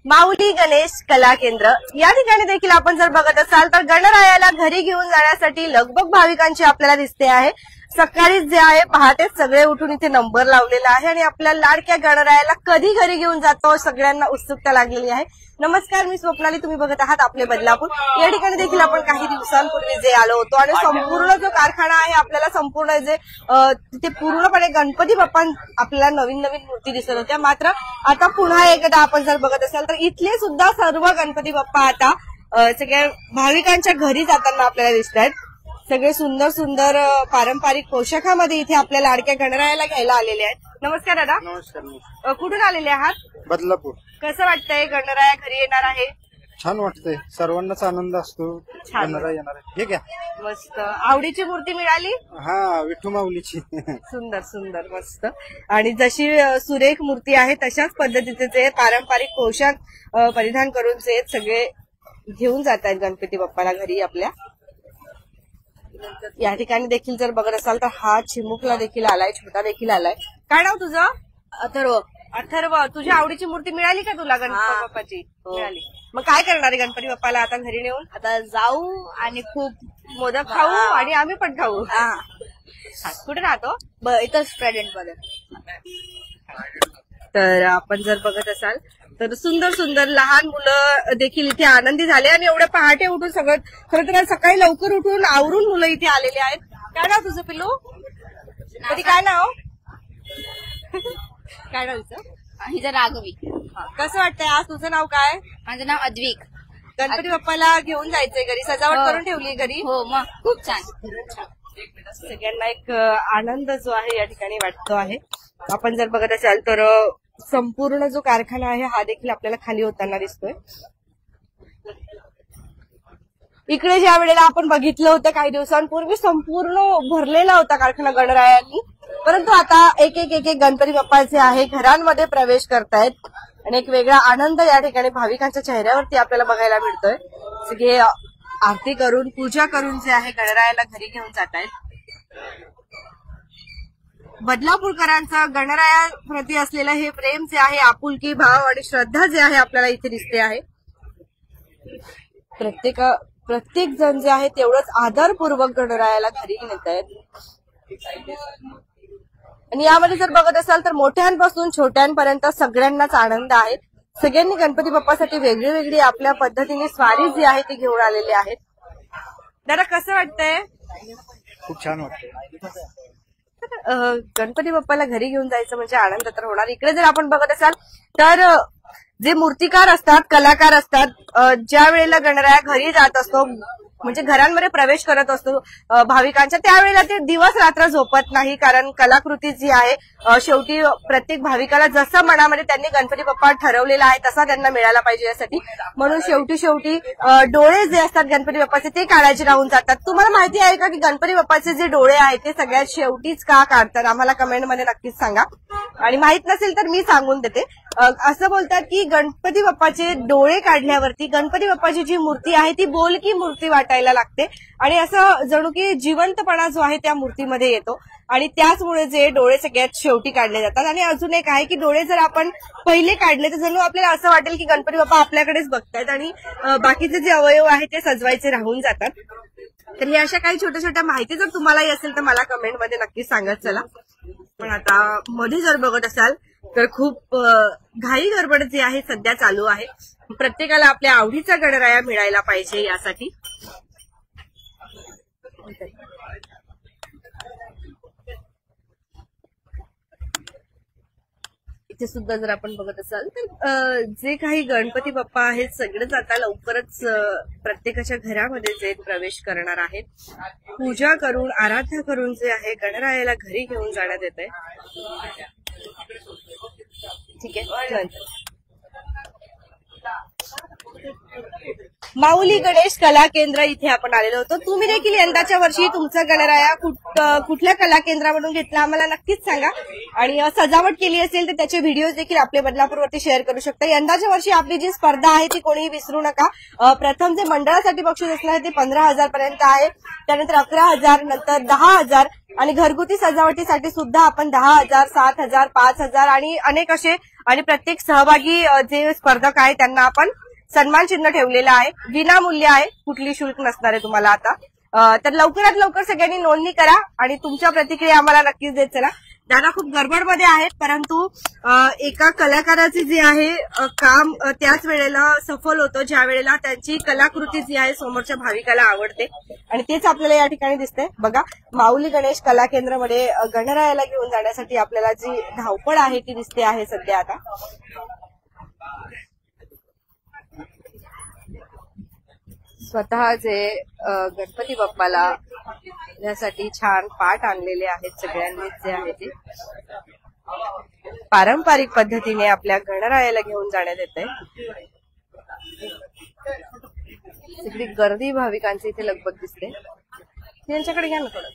माऊली गणेश कला केंद्र या ठिकाणी देखील आपण जर बघत असाल तर गणरायाला घरी घेऊन जाण्यासाठी लगबग भाविकांची आपल्याला दिसते आहे। सकाळीच जे आहे पहाटेच सगळे उठून इथे नंबर लावलेला आहे आणि आपल्या लाडक्या गणरायाला कधी घरी घेऊन जातो सगळ्यांना उत्सुकता लागलेली आहे। नमस्कार, मी स्वप्नाली, तुम्ही बघत आहात आपले बदलापूर। या ठिकाणी देखील आपण काही दिवसांपूर्वी जे आलो होतो आणि संपूर्ण जो कारखाना आहे आपल्याला संपूर्ण जे तिथे पूर्णपणे गणपती बाप्पा आपल्याला नवीन नवीन मूर्ती दिसत होत्या। मात्र आता पुन्हा एकदा आपण जर बघत असाल तर इथले सुद्धा सर्व गणपती बाप्पा आता सगळ्या भाविकांच्या घरी जाताना आपल्याला दिसत आहेत। सगळे सुंदर सुंदर पारंपरिक पोशाखामध्ये इथे आपल्या लाडक्या गणरायाला घ्यायला आलेले आहेत। नमस्कार दादा। नमस्कार। कुठून आलेले आहात? बदलापूर। कसं वाटतंय गणराया घरी येणार आहे? छान वाटतंय, सर्वांनाच आनंद असतो गणराया येणार आहे। हे घ्या, मस्त। आवडीची मूर्ती मिळाली? हा, विठू माऊलीची। सुंदर सुंदर, मस्त। आणि जशी सुरेख मूर्ती आहे तशाच पद्धतीचे ते पारंपरिक पोशाख परिधान करून ते सगळे घेऊन जात आहेत गणपती बाप्पाला घरी आपल्या। या ठिकाणी देखील जर बघत असाल तर हा चिमुकला देखील आलाय, छोटा देखील आलाय। काय नाव तुझं? अथर्व। अथर्व, तुझी आवडीची मूर्ती मिळाली का तुला गणपती बाप्पाची? मिळाली। मग काय करणार आहे गणपती बाप्पाला आता घरी नेऊन? आता जाऊ आणि खूप मोदक खाऊ आणि आम्ही पण खाऊ। कुठे राहतो? इथंच प्रेझेंट मध्ये। तर आपण जर बघत असाल तर सुंदर सुंदर लहान मुलं देखील इथे आनंदी झाले आणि एवढ्या पहाटे उठून सगळं खरं तर सकाळी लवकर उठून आवरून मुलं इथे आलेले आहेत। काय नाव तुझं पिल्लू? कधी काय नाव? काय नाव तुझं? हिचं राघवी। कसं वाटतंय आज? तुझं नाव काय? माझं नाव अद्विक। गणपती बाप्पाला घेऊन जायचंय घरी, सजावट करून ठेवली घरी? हो, मग खूप छान। सगळ्यांना एक आनंद जो आहे या ठिकाणी वाटतो आहे। आपण जर बघत असाल तर संपूर्ण जो कारखाना आहे हा देखील आपल्याला खाली होताना दिसतोय। इकडे ज्या वेळेला आपण बघितलं होतं काही दिवसांपूर्वी संपूर्ण भरलेला होता कारखाना गणरायांनी, परंतु आता एक एक एक एक गणपती बाप्पा जे आहे घरांमध्ये प्रवेश करतायत आणि एक वेगळा आनंद या ठिकाणी भाविकांच्या चेहऱ्यावरती आपल्याला बघायला मिळतोय। सगळे आरती करून पूजा करून जे आहे गणरायाला घरी घेऊन जात आहेत। बदलापूरकरांचं गणराया प्रति असलेलं हे प्रेम जे आहे, आपुलकी भाव आणि श्रद्धा जे आहे आपल्याला इथे दिसते आहे। प्रत्येक जण जे आहे तेवढंच आदरपूर्वक गणरायाला घरी नेत आहेत। आणि यामध्ये जर बघत असाल तर मोठ्यांपासून छोट्यांपर्यंत सगळ्यांनाच आनंद आहे। सगळ्यांनी गणपती बाप्पासाठी वेगळी वेगळी आपल्या पद्धतीने स्वारी जी आहे ती घेऊन आलेली आहेत। दादा, कसं वाटतंय? खूप छान वाटतंय। गणपती बाप्पाला घरी घेऊन जायचं म्हणजे आनंद तर होणार। इकडे जर आपण बघत असाल तर जे मूर्तिकार असतात, कलाकार असतात, ज्या वेळेला गणराया घरी जात असतो म्हणजे घरांमध्ये प्रवेश करत असतो भाविकांच्या, त्यावेळेला ते दिवस रात्र झोपत नाही, कारण कलाकृती जी आहे शेवटी प्रत्येक भाविकाला जसं मनामध्ये त्यांनी गणपती बाप्पा ठरवलेला आहे तसा त्यांना मिळाला पाहिजे यासाठी, म्हणून शेवटी डोळे जे असतात गणपती बाप्पाचे ते काढायचे राहून जातात। तुम्हाला माहिती आहे का की गणपती बाप्पाचे जे डोळे आहेत ते सगळ्यात शेवटीच का काढतात? आम्हाला कमेंटमध्ये नक्कीच सांगा, आणि माहित नसेल तर मी सांगून देते। असं बोलतात की गणपती बाप्पाचे डोळे काढल्यावरती गणपती बाप्पाची जी मूर्ती आहे ती बोलकी मूर्ती वाटायला लागते आणि असं जणू की जिवंतपणा जो आहे त्या मूर्तीमध्ये येतो, आणि त्याचमुळे जे डोळे सगळ्यात शेवटी काढले जातात। आणि अजून एक आहे की डोळे जर आपण पहिले काढले तर जणू आपल्याला असं वाटेल की गणपती बाप्पा आपल्याकडेच बघतायत आणि बाकीचे जे अवयव आहेत ते सजवायचे राहून जातात। तर ही अशा काही छोट्या छोट्या माहिती जर तुम्हालाही असेल तर मला कमेंटमध्ये नक्कीच सांगत चला। पण आता मध्ये जर बघत असाल तर खूप घाई गडबड जी आहे सध्या चालू आहे। प्रत्येकाला आपल्या आवडीचा गणराया मिळायला पाहिजे यासाठी। इथे सुद्धा जर आपण बघत असाल तर जे काही गणपती बाप्पा आहेत सगळेच आता लवकरच प्रत्येकाच्या घरामध्ये जे प्रवेश करणार आहेत, पूजा करून आराधना करून जे आहे गणरायाला घरी घेऊन जाण्यात येत आहे। ठीक आहे, माऊली गणेश कला केंद्र इथे आपण आलेलो होतो। तुम्ही देखील यंदाच्या वर्षी तुमचा गणराया कुठल्या कला केंद्रामधून घेतला आम्हाला नक्कीच सांगा, आणि सजावट केली असेल तर त्याचे व्हिडिओ देखील आपल्या बदलापूरवरती शेअर करू शकता। यंदाच्या वर्षी आपली जी स्पर्धा आहे ती कोणीही विसरू नका। प्रथम जे मंडळासाठी बक्षीस असणार ते 15,000 पर्यंत आहे, त्यानंतर 11,000, नंतर 10,000 आणि घरगुती सजावटीसाठी सुद्धा आपण 10,000, 7,000, 5,000 आणि अनेक असे आणि प्रत्येक सहभागी जे स्पर्धक आहे त्यांना आपण सन्मान चिन्ह ठेवलेलं आहे. विनामूल्य आहे, कुठली शुल्क नसणार आहे तुम्हाला आता. तर लवकरात लवकर सगळ्यांनी नोंदणी करा आणि तुमच्या प्रतिक्रिया आम्हाला नक्कीच देत चला. दादा खूप गडबडमध्ये आहेत, परंतु एका कलाकाराचे जे आहे काम त्याच वेळेला सफल होतं ज्या वेळेला त्यांची कलाकृती जी आहे समोरच्या भाविकाला आवडते आणि तेच आपल्याला या ठिकाणी दिसतंय. बघा, माऊली गणेश कला केंद्रामध्ये गणरायाला घेऊन जाण्यासाठी आपल्याला जी धावपळ आहे ती दिसते आहे सध्या आता. स्वतः जे गणपती बाप्पाला यासाठी छान पाट आणलेले आहेत सगळ्यांनीच जे आहे ते पारंपरिक पद्धतीने आपल्या गणरायाला घेऊन जाण्यात येत आहे. तिकडे गर्दी भाविकांची इथे लगबग दिसते. यांच्याकडे घ्या ना थोडं.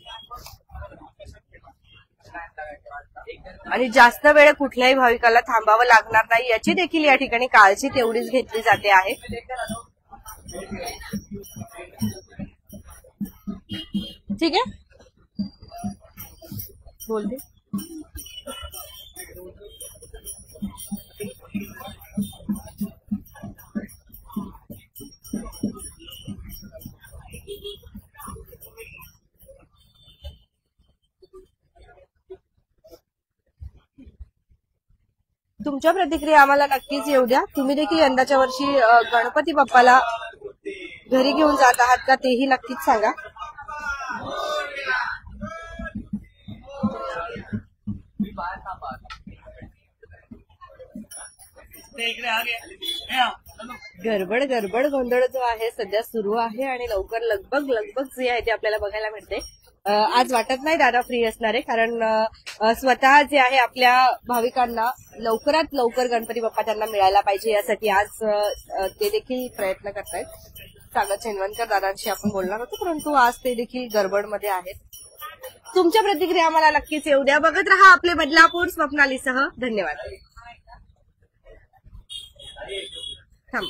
आणि जास्त वेळ कुठल्याही भाविकाला थांबावं लागणार नाही याची देखील या ठिकाणी काळजी तेवढीच घेतली जाते आहे. ठीक आहे, बोलते. तुमच्या प्रतिक्रिया आम्हाला नक्कीच येऊ द्या. तुम्ही देखील यंदाच्या वर्षी गणपती बाप्पाला घरी घेऊन जात आहात का तेही नक्कीच सांगा. गडबड गोंधळ जो आहे सध्या सुरू आहे आणि लवकर लगबग जी आहे ती आपल्याला बघायला मिळते. आज वाटत नाही दादा फ्री असणार आहे, कारण स्वतः जे आहे आपल्या भाविकांना लवकरात लवकर गणपती बाप्पा त्यांना मिळायला पाहिजे यासाठी आज ते देखील प्रयत्न करतायत. सागर चेनवणकर दादांशी आपण बोलणार होतो, परंतु आज ते देखील गडबडमध्ये आहेत. तुमच्या प्रतिक्रिया आम्हाला नक्कीच येऊ द्या. बघत रहा आपले बदलापूर स्वप्नालीसह. धन्यवाद. थांब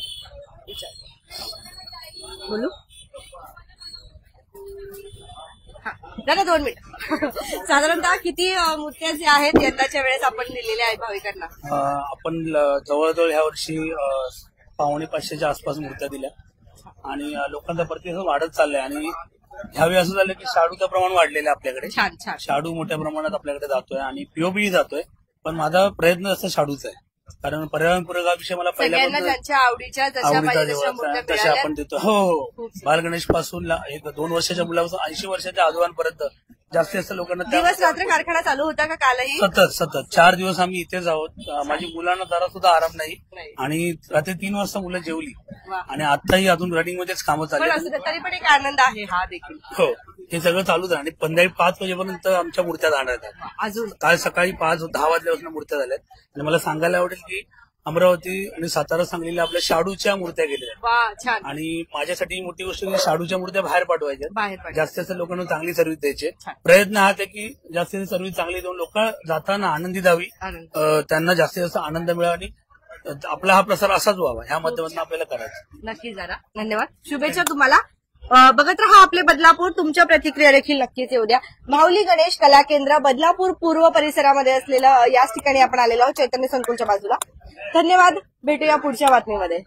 बोलू दादा 2 मिनिट. साधारणतः किती मूर्त्या ज्या आहेत यंदाच्या वेळेस आपण दिलेल्या आहेत भाविकांना? आपण जवळजवळ ह्या वर्षी 450-500च्या आसपास मूर्त्या दिल्या आणि लोकांचा प्रतिसाद वाढत चाललाय. आणि ह्यावेळी असं झालं की शाडूचं प्रमाण वाढलेलं आहे आपल्याकडे. छान छान. शाडू मोठ्या प्रमाणात आपल्याकडे जातोय आणि पीओपी जातोय, पण माझा प्रयत्न जास्त शाडूचा आहे, कारण पर्यावरणपूरक हा विषय मला सगळ्यांना ज्यांच्या आवडीच्या तसे आपण देतो. हो, बालगणेश पासून 2 वर्षाच्या मुलापासून 80 वर्षाच्या आजोबांपर्यंत जास्तीत जास्त लोकांना. दिवस रात्र कारखाना चालू होता का कालही? सतत 4 दिवस आम्ही इथेच आहोत. माझी मुलांना जरा सुद्धा आराम नाही आणि रात्री 3 वाजता मुलं जेवली आणि आताही अजून रनिंग मध्येच कामं चालली. तरी पण एक आनंद आहे हा देखील. हो, हे सगळं चालूच आहे आणि संध्याकाळी 5 वाजेपर्यंत आमच्या मूर्त्या जाणार आहेत. अजून काल सकाळी 10 वाजल्यापासून मूर्त्या झाल्यात. आणि मला सांगायला आवडेल की अमरावती आणि सातारा सांगलीला आपल्या शाडूच्या मूर्त्या गेल्या आणि माझ्यासाठी मोठी गोष्ट म्हणजे शाडूच्या मूर्त्या बाहेर पाठवायच्या. जास्तीत जास्त लोकांना चांगली सर्व्हिस द्यायचे. प्रयत्न हा आहे की जास्तीत जास्त सर्व्हिस चांगली देऊन लोक जाताना आनंदी जावी, त्यांना जास्तीत जास्त आनंद मिळावा आणि आपला हा प्रसार असाच व्हावा ह्या माध्यमातून आपल्याला करायचं. नक्की जरा धन्यवाद, शुभेच्छा तुम्हाला. बघत रहा आपले बदलापूर. तुमच्या प्रतिक्रिया देखील नक्कीच येऊ द्या. माऊली गणेश कला केंद्र बदलापूर पूर्व परिसरामध्ये असलेलं याच ठिकाणी आपण आलेलो आहोत, चैतन्य संकुलच्या बाजूला. धन्यवाद, भेटूया पुढच्या बातमीमध्ये.